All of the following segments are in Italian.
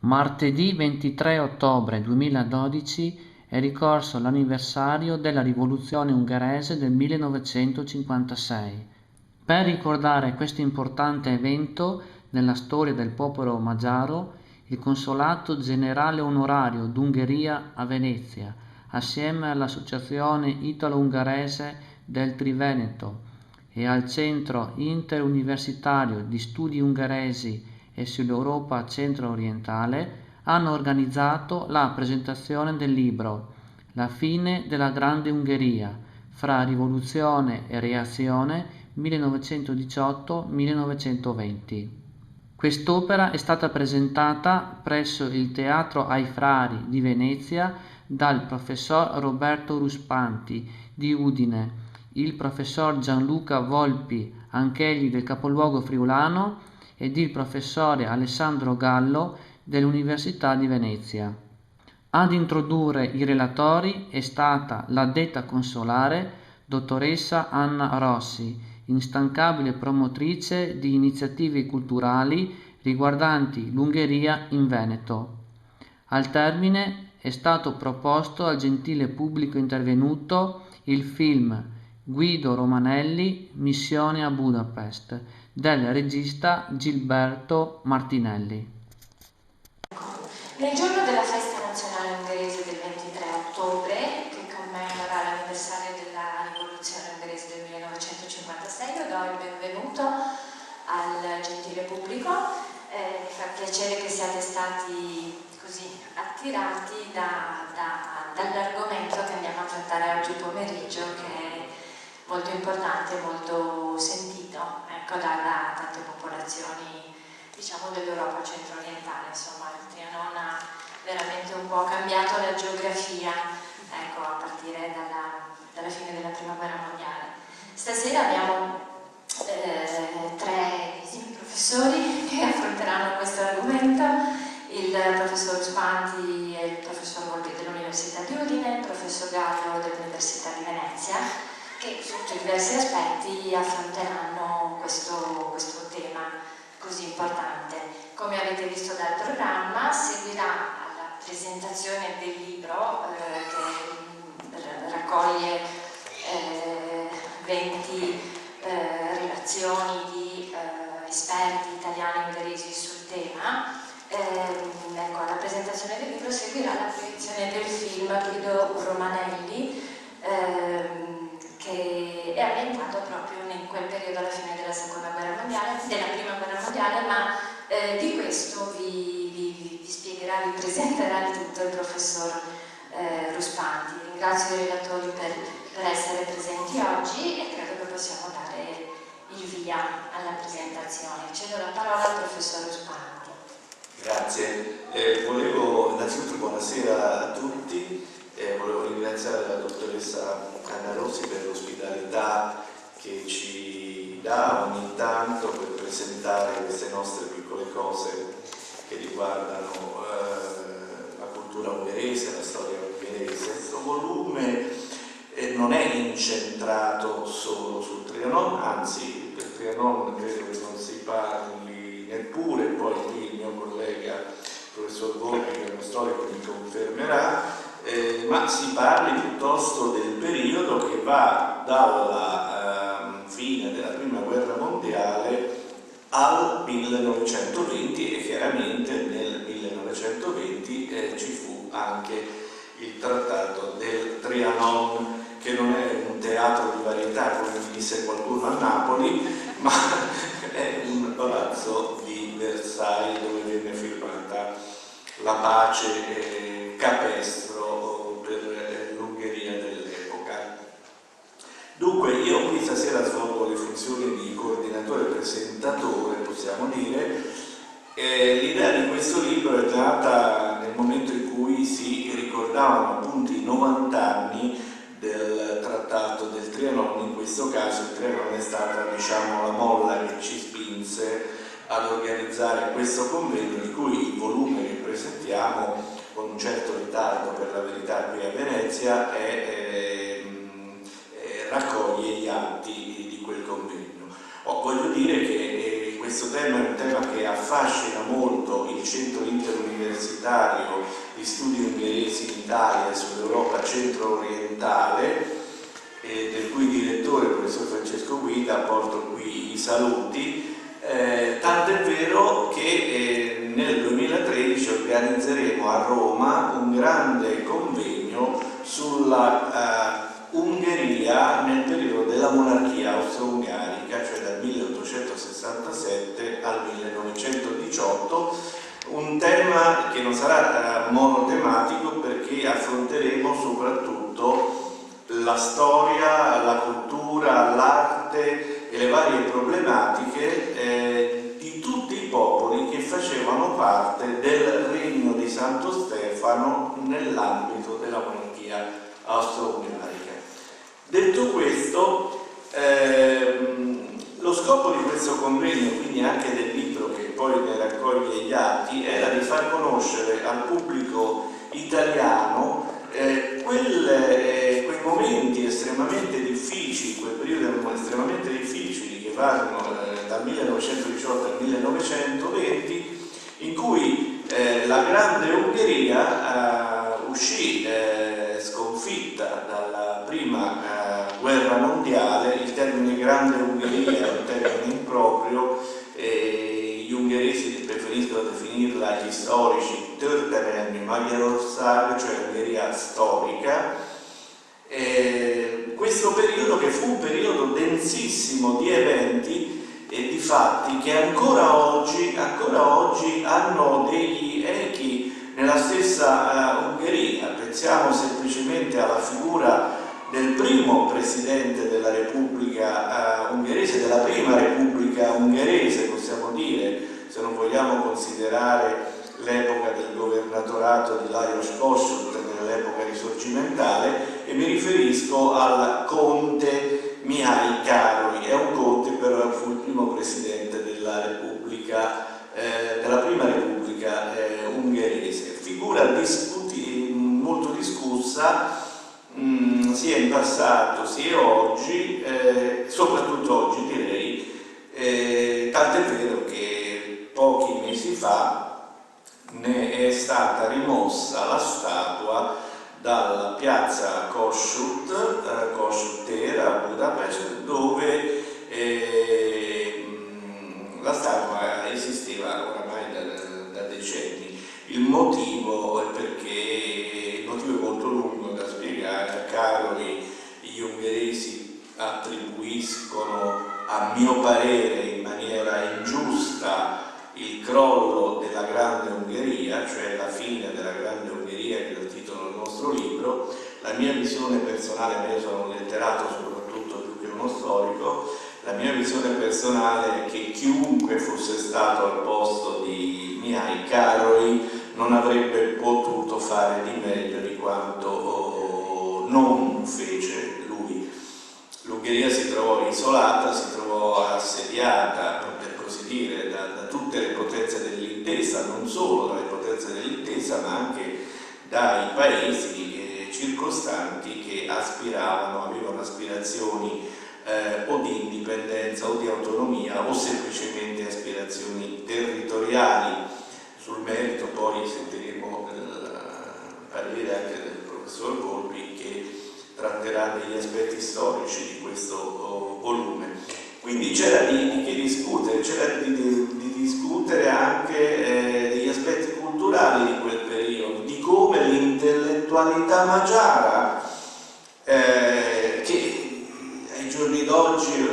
Martedì 23 ottobre 2012 è ricorso l'anniversario della rivoluzione ungherese del 1956. Per ricordare questo importante evento nella storia del popolo magiaro, il Consolato Generale Onorario d'Ungheria a Venezia, assieme all'Associazione Italo-Ungherese del Triveneto e al Centro Interuniversitario di Studi Ungheresi e sull'Europa centro-orientale, hanno organizzato la presentazione del libro La fine della Grande Ungheria, fra rivoluzione e reazione 1918-1920. Quest'opera è stata presentata presso il Teatro ai Frari di Venezia dal professor Roberto Ruspanti di Udine, il professor Gianluca Volpi, anch'egli del capoluogo friulano, ed il professore Alessandro Gallo dell'Università di Venezia. Ad introdurre i relatori è stata l'addetta consolare, dottoressa Anna Rossi, instancabile promotrice di iniziative culturali riguardanti l'Ungheria in Veneto. Al termine è stato proposto al gentile pubblico intervenuto il film Guido Romanelli, Missione a Budapest, del regista Gilberto Martinelli. Nel giorno della festa nazionale ungherese del 23 ottobre, che commemora l'anniversario della rivoluzione ungherese del 1956, io do il benvenuto al gentile pubblico. Mi fa piacere che siate stati così attirati dall'argomento che andiamo a trattare oggi pomeriggio, che è molto importante, molto sentito, ecco, da tante popolazioni, diciamo, dell'Europa centro-orientale. Insomma, il Trianon ha veramente un po' cambiato la geografia, ecco, a partire dalla fine della Prima Guerra Mondiale. Stasera abbiamo tre professori che affronteranno questo argomento: il professor Ruspanti e il professor Volpi dell'Università di Udine, il professor Gallo dell'Università di Venezia, che sotto diversi aspetti affronteranno questo tema così importante. Come avete visto dal programma, seguirà alla presentazione del libro che raccoglie 20 relazioni di esperti italiani e ungheresi sul tema. Ecco, alla presentazione del libro seguirà la proiezione del film Guido Romanelli, che è ambientato proprio in quel periodo, alla fine della Seconda Guerra Mondiale, della Prima Guerra Mondiale, ma di questo vi spiegherà, vi presenterà il tutto il professor Ruspanti. Ringrazio i relatori per essere presenti oggi e credo che possiamo dare il via alla presentazione. Cedo la parola al professor Ruspanti. Grazie. Volevo innanzitutto buonasera a tutti. Volevo ringraziare la dottoressa Anna Rossi per l'ospitalità che ci dà ogni tanto per presentare queste nostre piccole cose che riguardano la cultura ungherese, la storia ungherese. Questo volume non è incentrato solo sul Trianon, anzi per Trianon credo che non si parli neppure, poi qui il mio collega il professor Volpi, che è uno storico, mi confermerà, ma si parli piuttosto del periodo che va dalla fine della Prima Guerra Mondiale al 1920, e chiaramente nel 1920 ci fu anche il trattato del Trianon, che non è un teatro di varietà come disse qualcuno a Napoli, ma è un palazzo di Versailles dove venne firmata la pace capestro per l'Ungheria dell'epoca. Dunque io qui stasera svolgo le funzioni di coordinatore presentatore, possiamo dire. L'idea di questo libro è nata nel momento in cui si ricordavano appunto i 90 anni del trattato del Trianon. In questo caso il Trianon è stata, diciamo, la molla che ci spinse ad organizzare questo convegno, di cui il volume che presentiamo con un certo ritardo, per la verità, qui a Venezia, raccoglie gli atti di quel convegno. Voglio dire che questo tema è un tema che affascina molto il Centro Interuniversitario universitario di studi ungheresi in Italia e sull'Europa centro-orientale, del cui direttore, il professor Francesco Guida, porto qui i saluti, tant'è vero che nel 2013 organizzeremo a Roma un grande convegno sulla Ungheria nel periodo della monarchia austro-ungarica, cioè dal 1867 al 1918, un tema che non sarà monotematico perché affronteremo soprattutto la storia, la cultura, l'arte e le varie problematiche di tutti i popoli che facevano parte del regno di Santo Stefano nell'ambito della monarchia austro-ungarica. Detto questo, lo scopo di questo convegno, quindi anche del libro che poi ne raccoglie gli atti, era di far conoscere al pubblico italiano quei momenti estremamente difficili, quei periodi estremamente difficili che vanno dal 1918 al 1920, in cui la grande Ungheria uscì sconfitta dalla prima guerra mondiale. Il termine grande Ungheria è un termine improprio, gli ungheresi preferiscono definirla, gli storici, Történelmi Magyarország, cioè Ungheria storica. Questo periodo, che fu un periodo densissimo di eventi e di fatti che ancora oggi hanno degli echi nella stessa Ungheria. Pensiamo semplicemente alla figura del primo presidente della Repubblica ungherese, della prima Repubblica ungherese, possiamo dire, se non vogliamo considerare l'epoca del governatorato di Lajos Kossuth nell'epoca risorgimentale, e mi riferisco al conte Mihály Károly. È un conte, però fu il primo presidente della Repubblica, della prima Repubblica ungherese. Figura molto discussa sia in passato sia oggi, soprattutto oggi direi, tant'è vero che pochi mesi fa ne è stata rimossa la statua dalla piazza Kossuth tér a Budapest, dove la statua esisteva oramai da decenni. Il motivo è molto lungo da spiegare. A Károly gli ungheresi attribuiscono, a mio parere in maniera ingiusta, il crollo della Grande Ungheria, cioè la fine della Grande Ungheria, che è il titolo del nostro libro. La mia visione personale, io sono un letterato soprattutto più che uno storico, la mia visione personale è che chiunque fosse stato al posto di Mihály Károly non avrebbe potuto fare di meglio di quanto non fece lui. L'Ungheria si trovò isolata, si trovò assediata, per così dire, da tutte le potenze dell'intesa, non solo dalle potenze dell'intesa, ma anche dai paesi circostanti che avevano aspirazioni o di indipendenza o di autonomia, o semplicemente aspirazioni territoriali. Sul merito poi sentiremo il parere anche del professor Volpi, che tratterà degli aspetti storici di questo volume. Quindi c'era di che discutere, c'era di discutere anche degli aspetti culturali di quel periodo, di come l'intellettualità magiara, che ai giorni d'oggi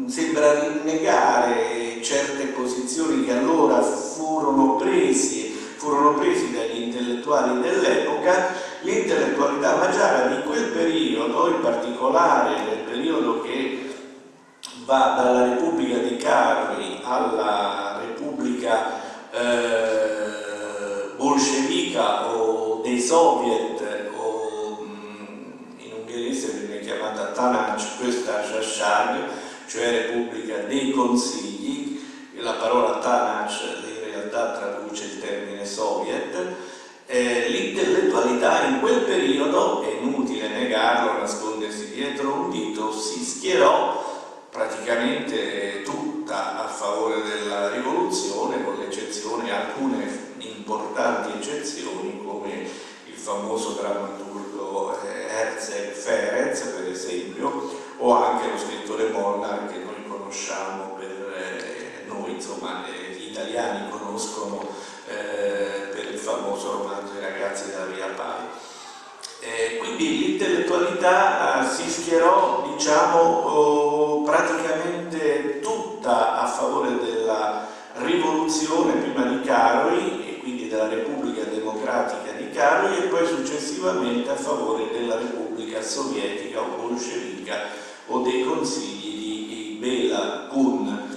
sembra rinnegare certe posizioni che allora furono presi dagli intellettuali dell'epoca, l'intellettualità magiara di quel periodo, in particolare nel periodo che va dalla Repubblica di Károly alla Repubblica bolscevica o dei soviet, o in ungherese viene chiamata Tanács Köztársaság, cioè Repubblica dei Consigli. La parola Tanács in realtà traduce il termine soviet. L'intellettualità in quel periodo, è inutile negarlo, nascondersi dietro un dito, si schierò praticamente tutta a favore della rivoluzione, con l'eccezione alcune famoso drammaturgo Herzeg Ferenc, per esempio, o anche lo scrittore Molnar, che noi conosciamo noi, insomma, gli italiani conoscono per il famoso romanzo I ragazzi della Via Pari. Quindi l'intellettualità si schierò, diciamo, praticamente tutta a favore della rivoluzione, prima di Caroli, e quindi della Repubblica Democratica di Caroli, e poi successivamente a favore della Repubblica Sovietica o bolscevica o dei consigli di Béla Kun,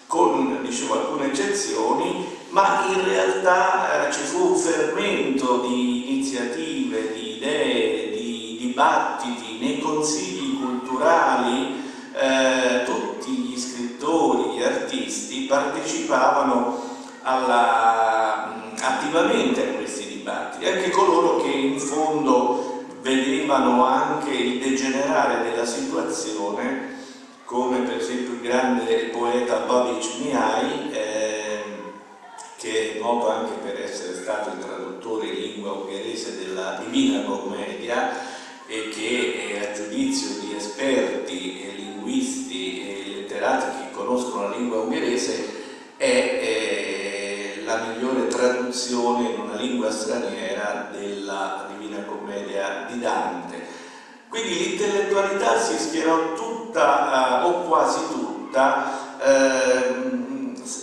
con, dicevo, alcune eccezioni, ma in realtà ci fu un fermento di iniziative, di idee, di dibattiti nei consigli culturali. Tutti gli scrittori, gli artisti partecipavano attivamente a questi dibattiti, anche coloro che in fondo vedevano anche il degenerare della situazione, come per esempio il grande poeta Babiš Mihaj, che è noto anche per essere stato il traduttore in lingua ungherese della Divina Commedia, e che a giudizio di esperti, linguisti e letterati che conoscono la lingua ungherese è la migliore traduzione in una lingua straniera della Divina Commedia di Dante. Quindi l'intellettualità si schierò tutta o quasi tutta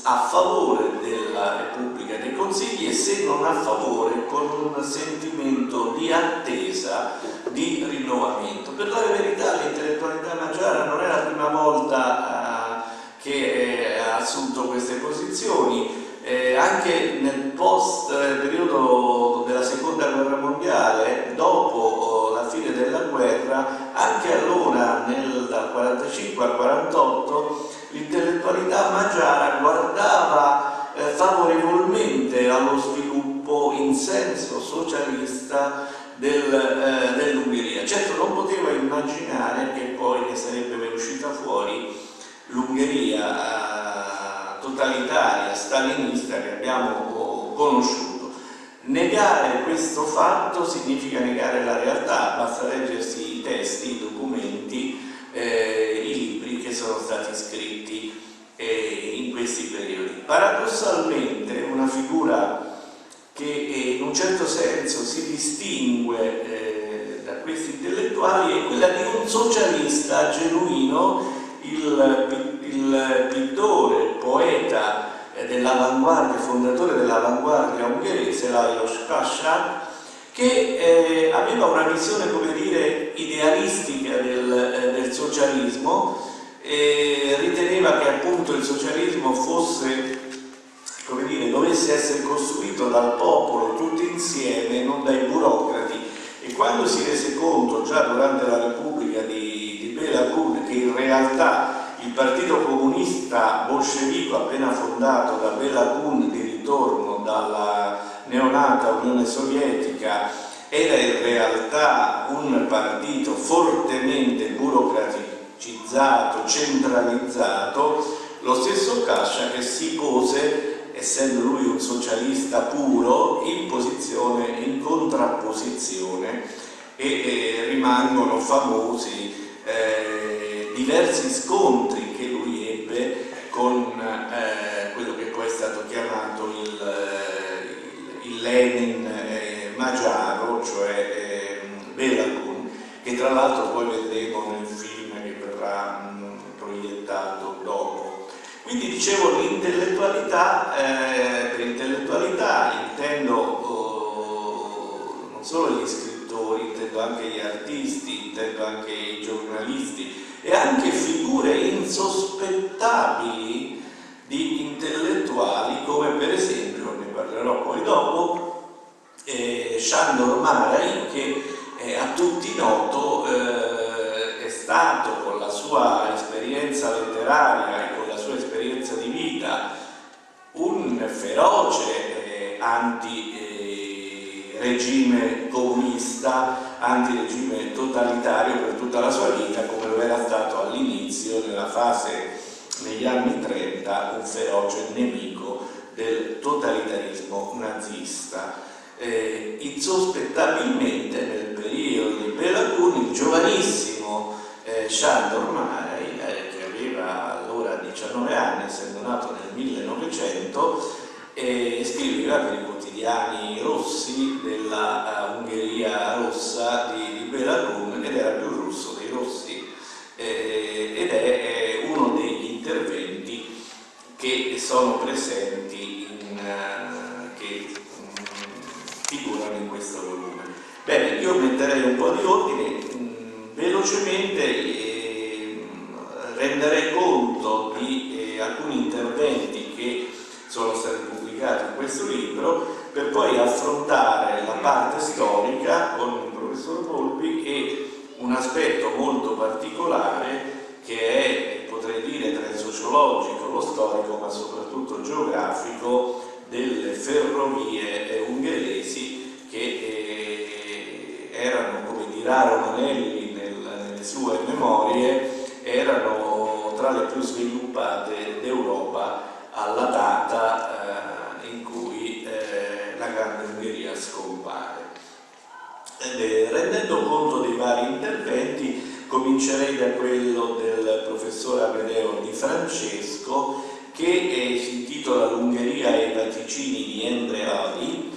a favore della Repubblica dei Consigli, e se non a favore con un sentimento di attesa, di rinnovamento. Per la verità l'intellettualità magiara non è la prima volta che ha assunto queste posizioni. Anche nel post-periodo della Seconda Guerra Mondiale, dopo la fine della guerra, anche allora, dal 45 al 48, l'intellettualità magiara guardava favorevolmente allo sviluppo in senso socialista dell'Ungheria. Certo, non poteva immaginare che poi ne sarebbe uscita fuori l'Ungheria totalitaria, stalinista che abbiamo conosciuto. Negare questo fatto significa negare la realtà, basta leggersi i testi, i documenti, i libri che sono stati scritti in questi periodi. Paradossalmente una figura che in un certo senso si distingue da questi intellettuali è quella di un socialista genuino, il pittore, poeta dell'avanguardia, fondatore dell'avanguardia ungherese, Lajos Kassa, che aveva una visione, come dire, idealistica del socialismo, e riteneva che appunto il socialismo fosse, come dire, dovesse essere costruito dal popolo tutti insieme, non dai burocrati. E quando si rese conto, già durante la Repubblica di Béla Kun, che in realtà il Partito Comunista Bolscevico appena fondato da Béla Kun, di ritorno dalla neonata Unione Sovietica, era in realtà un partito fortemente burocratizzato, centralizzato, lo stesso Kassa che si pose, essendo lui un socialista puro, in contrapposizione, e rimangono famosi diversi scontri che lui ebbe con quello che poi è stato chiamato il Lenin magiaro, cioè Béla Kun, che tra l'altro poi vedremo nel film che verrà proiettato dopo. Quindi dicevo, l'intellettualità, per intellettualità intendo non solo gli scrittori, intendo anche gli artisti, intendo anche i giornalisti e anche figure insospettabili di intellettuali, come per esempio, ne parlerò poi dopo, Sándor Márai, che a tutti noto è stato, con la sua esperienza letteraria e con la sua esperienza di vita, un feroce anti-regime comunista, anti-regime totalitario per tutta la sua vita, come lo era stato all'inizio, nella fase negli anni 30, un feroce nemico del totalitarismo nazista. insospettabilmente nel periodo di Béla Kun il giovanissimo Sándor Márai, che aveva allora 19 anni, essendo nato nel 1900, scriveva per i quotidiani rossi della Ungheria rossa di Béla Kun, ed era più russo dei rossi, ed è uno degli interventi che sono presenti che figurano in questo volume. Bene, io metterei un po' di ordine, velocemente renderei conto di alcuni interventi che sono stati pubblicati in questo libro, per poi affrontare la parte storica con il professor Volpi e un aspetto molto particolare che è, potrei dire, tra il sociologico, lo storico, ma soprattutto geografico, delle ferrovie ungheresi, che erano, come dirà Romanelli nelle sue memorie, erano tra le più sviluppate d'Europa alla data in cui la Grande Ungheria scompare. Rendendo conto dei vari interventi, comincerei da quello del professor Amedeo Di Francesco, che si intitola L'Ungheria e i vaticini di Endre Odi.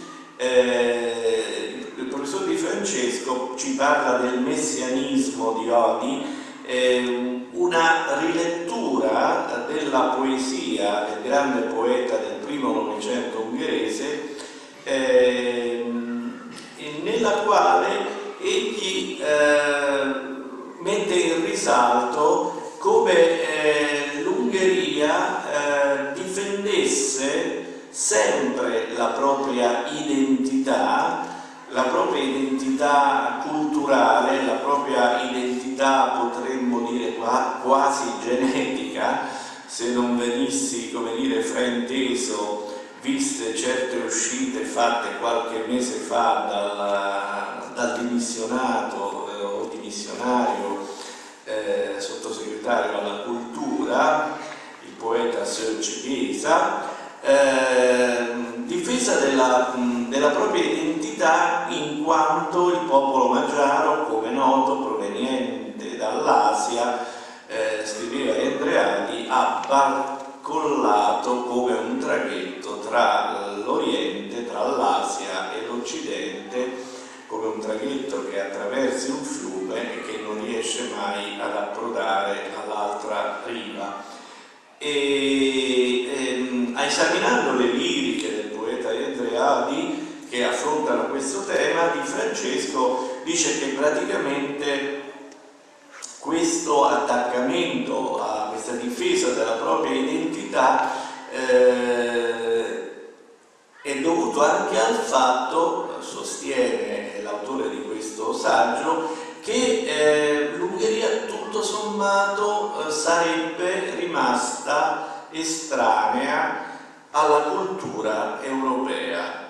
Il professor Di Francesco ci parla del messianismo di Odi, una rilettura della poesia del grande poeta del primo Novecento ungherese, nella quale egli mette in risalto come l'Ungheria difendesse sempre la propria identità culturale, la propria identità, potremmo dire quasi genetica, se non venissi, come dire, frainteso, viste certe uscite fatte qualche mese fa dal dimissionato o dimissionario sottosegretario alla cultura, il poeta Serge Ghiesa, difesa della propria identità, in quanto il popolo magiaro, come noto, proveniente dall'Asia, scriveva Endreadi, ha barcollato come un traghetto tra l'Oriente, tra l'Asia e l'Occidente, come un traghetto che attraversa un fiume e che non riesce mai ad approdare all'altra riva. Esaminando le liriche del poeta Endreadi che affrontano questo tema, Di Francesco dice che praticamente questo attaccamento a questa difesa della propria identità è dovuto anche al fatto, sostiene l'autore di questo saggio, che l'Ungheria tutto sommato sarebbe rimasta estranea alla cultura europea,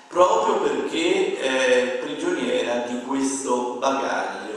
proprio perché prigioniera di questo bagaglio